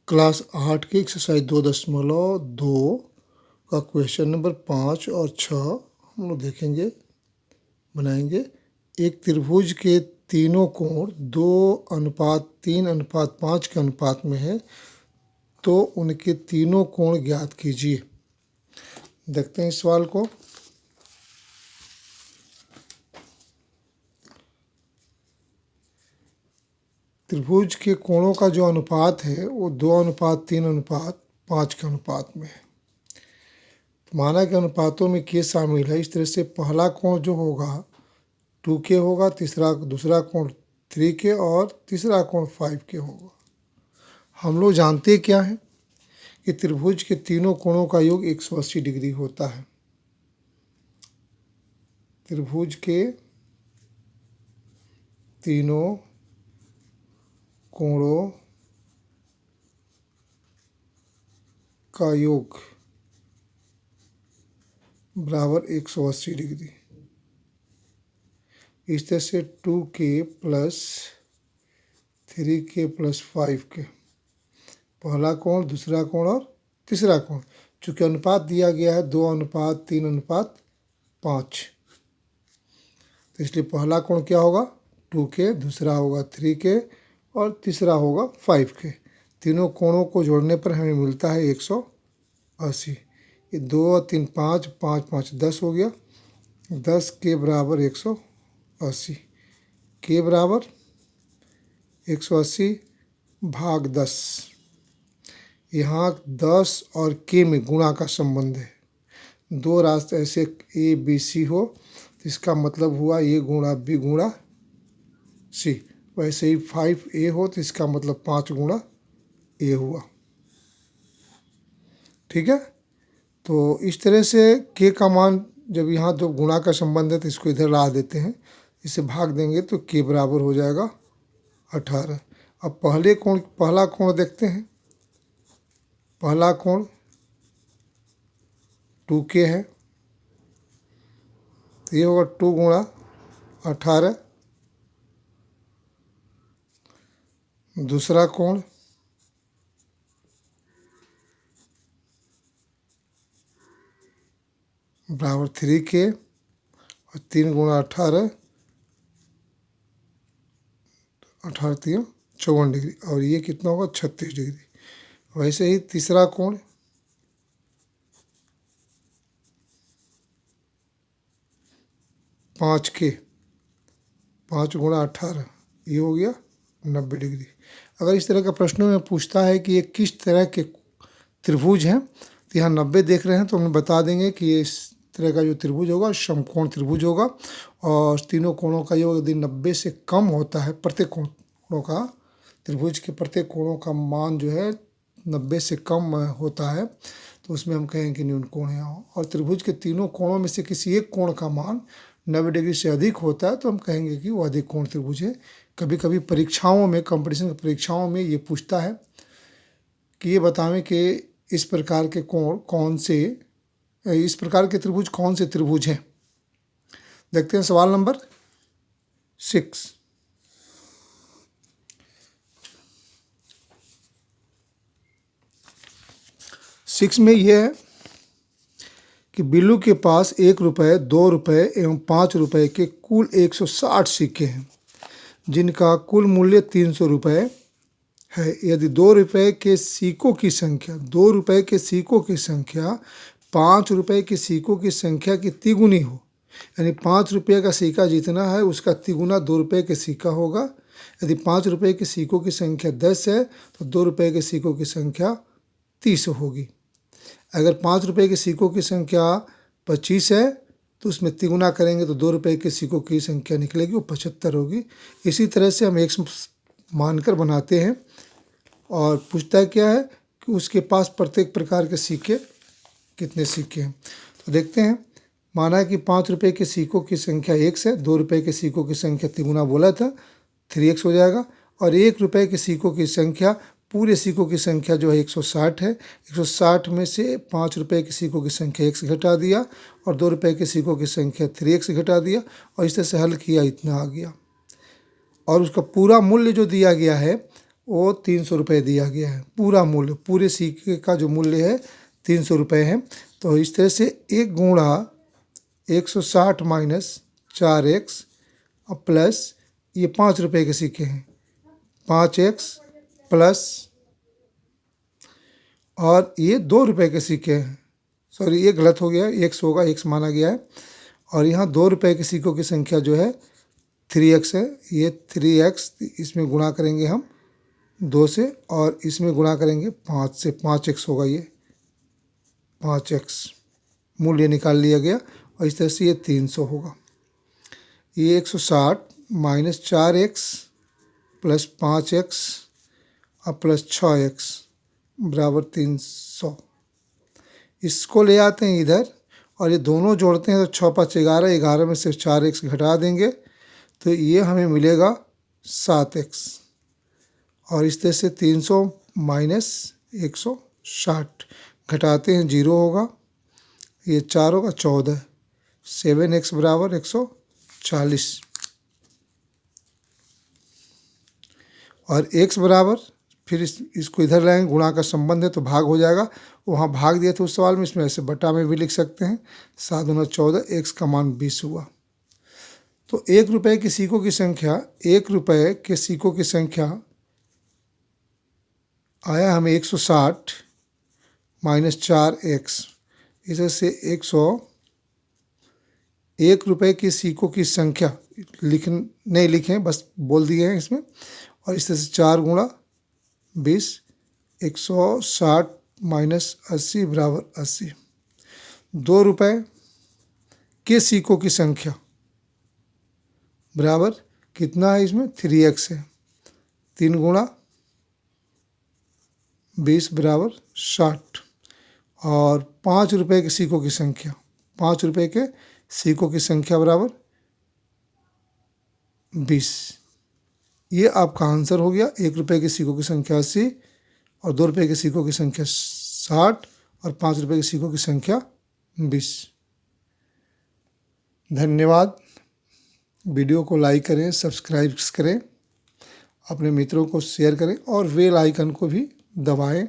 Class 8 की exercise 2.2 का question number 5 और 6 हम लोग देखेंगे, बनाएंगे। एक त्रिभुज के तीनों कोण 2:3:5 के अनुपात में है, तो उनके तीनों कोण ज्ञात कीजिए। देखते हैं इस सवाल को। त्रिभुज के कोणों का जो अनुपात है वो 2:3:5 के अनुपात में है। माना के अनुपातों में के शामिल है। इस तरह से पहला कोण जो होगा 2K होगा, दूसरा कोण 3K और तीसरा कोण 5K होगा। हम लोग जानते क्या है कि त्रिभुज के तीनों कोणों का योग 180 डिग्री होता है। त्रिभुज के तीनों कोणों का योग बराबर 180 डिग्री। इस तरह से 2K plus 3K plus 5K, पहला कोण, दूसरा कोण और तीसरा कोण। चूँकि अनुपात दिया गया है 2:3:5, तो इसलिए पहला कोण क्या होगा 2K, दूसरा होगा 3K और तीसरा होगा 5K। तीनों कोणों को जोड़ने पर हमें मिलता है 180। ये 2 और 3 5, 5 5 10 हो गया। 10 के बराबर 180, के बराबर 180 भाग 10। यहाँ 10 और के में गुणा का संबंध है। दो रास्ते ऐसे ए बी सी हो तो इसका मतलब हुआ ए गुणा बी गुणा सी। वैसे ही 5A हो तो इसका मतलब 5 गुणा ए हुआ। ठीक है, तो इस तरह से के का मान जब यहाँ दो गुणा का संबंध है तो इसको इधर ला देते हैं, इसे भाग देंगे तो के बराबर हो जाएगा 18। अब पहला कोण देखते हैं। पहला कोण 2K है, तो ये होगा 2 गुणा 18। दूसरा कोण बराबर 3K और 3 गुणा 18, 18 3 54 डिग्री, और ये कितना होगा 36 डिग्री। वैसे ही तीसरा कोण 5K, 5 गुणा 18, ये हो गया 90 डिग्री। अगर इस तरह का प्रश्नों में पूछता है कि ये किस तरह के त्रिभुज हैं, तो यहाँ 90 देख रहे हैं तो हम बता देंगे कि ये इस तरह का जो त्रिभुज होगा समकोण त्रिभुज होगा। और तीनों कोणों का योग यदि 90 से कम होता है, प्रत्येक कोणों का, त्रिभुज के प्रत्येक कोणों का मान जो है 90 से कम होता है, तो उसमें हम कहेंगे कि न्यून कोण है। और त्रिभुज के तीनों कोणों में से किसी एक कोण का मान 90 डिग्री से अधिक होता है तो हम कहेंगे कि वो अधिक कोण त्रिभुज है। कभी कभी परीक्षाओं में, कंपटीशन की परीक्षाओं में ये पूछता है कि ये बतावें कि इस प्रकार के कोण कौन से, इस प्रकार के त्रिभुज कौन से त्रिभुज हैं। देखते हैं सवाल नंबर 6। में यह है कि बिल्लू के पास 1 रुपये, 2 रुपये एवं 5 रुपये के कुल 160 सिक्के हैं, जिनका कुल मूल्य 300 रुपये है। यदि 2 रुपये के सिक्कों की संख्या 2 रुपये के सिक्कों की संख्या 5 रुपये के सिक्कों की संख्या की तिगुनी हो, यानी 5 रुपये का सिक्का जितना है उसका तिगुना 2 रुपये के सिक्का होगा। यदि 5 रुपये के सिक्कों की संख्या 10 है तो 2 रुपये के सिक्कों की संख्या 30 होगी। अगर 5 रुपये के सिक्कों की संख्या 25 है तो उसमें तिगुना करेंगे तो 2 रुपये के सिक्कों की संख्या निकलेगी, वो 75 होगी। इसी तरह से हम एक मानकर बनाते हैं और पूछता है क्या है कि उसके पास प्रत्येक प्रकार के सिक्के कितने सिक्के हैं। तो देखते हैं। माना कि 5 रुपये के सिक्कों की संख्या 1 है, 2 रुपये के सिक्कों की संख्या तिगुना बोला था 3x हो जाएगा, और 1 रुपये के सिक्कों की संख्या, पूरे सिक्कों की संख्या जो है 160 है। 160 में से 5 रुपये के सिक्कों की संख्या 1 से घटा दिया और 2 रुपये के सिक्कों की संख्या 3x से घटा दिया, और इस तरह से हल किया, इतना आ गया। और उसका पूरा मूल्य जो दिया गया है वो 300 रुपये दिया गया है। पूरा मूल्य, पूरे सिक्के का जो मूल्य है 300 रुपये है। तो इस तरह से 1 गुणा 160 माइनस 4x और प्लस ये 5 रुपये के सिक्के हैं, 5x प्लस, और ये 2 रुपये के सिक्के हैं, सॉरी ये गलत हो गया, x होगा, x माना गया है। और यहाँ 2 रुपये के सिक्कों की संख्या जो है 3x है। ये 3x, इसमें गुणा करेंगे हम 2 से और इसमें गुणा करेंगे 5 से, 5x होगा, ये 5x मूल्य निकाल लिया गया। और इस तरह से ये 300 होगा। ये 160 माइनस 4x प्लस 5x और प्लस 6x बराबर 300। इसको ले आते हैं इधर और ये दोनों जोड़ते हैं तो 6 5 11, 11 में से 4x घटा देंगे तो ये हमें मिलेगा 7x। और इस तरह से 300 माइनस 160 घटाते हैं 0 होगा, ये 4 होगा 14, 7x बराबर 140। और x बराबर, फिर इसको इधर लाएंगे, गुणा का संबंध है तो भाग हो जाएगा, वहाँ भाग दिया था उस सवाल में, इसमें ऐसे बटा में भी लिख सकते हैं। 7 दूना 14, x का मान 20 हुआ। तो 1 रुपये के सिक्कों की संख्या, 1 रुपये के सिक्कों की संख्या आया हमें 160 माइनस 4x। इस से 101 रुपये के सिक्कों की संख्या नहीं लिखें, बस बोल दिए हैं इसमें। और इस तरह से 4 गुणा 20, 160 माइनस 80 बराबर 80। 2 रुपये के सिक्कों की संख्या बराबर कितना है, इसमें 3x है, 3 गुणा 20 बराबर 60। और 5 रुपये के सिक्कों की संख्या, 5 रुपये के सिक्कों की संख्या बराबर 20। ये आपका आंसर हो गया। 1 रुपये के सिक्कों की संख्या 80 और 2 रुपये के सिक्कों की संख्या 60 और 5 रुपये के सिक्कों की संख्या 20। धन्यवाद। वीडियो को लाइक करें, सब्सक्राइब करें, अपने मित्रों को शेयर करें और बेल आइकन को भी दबाएं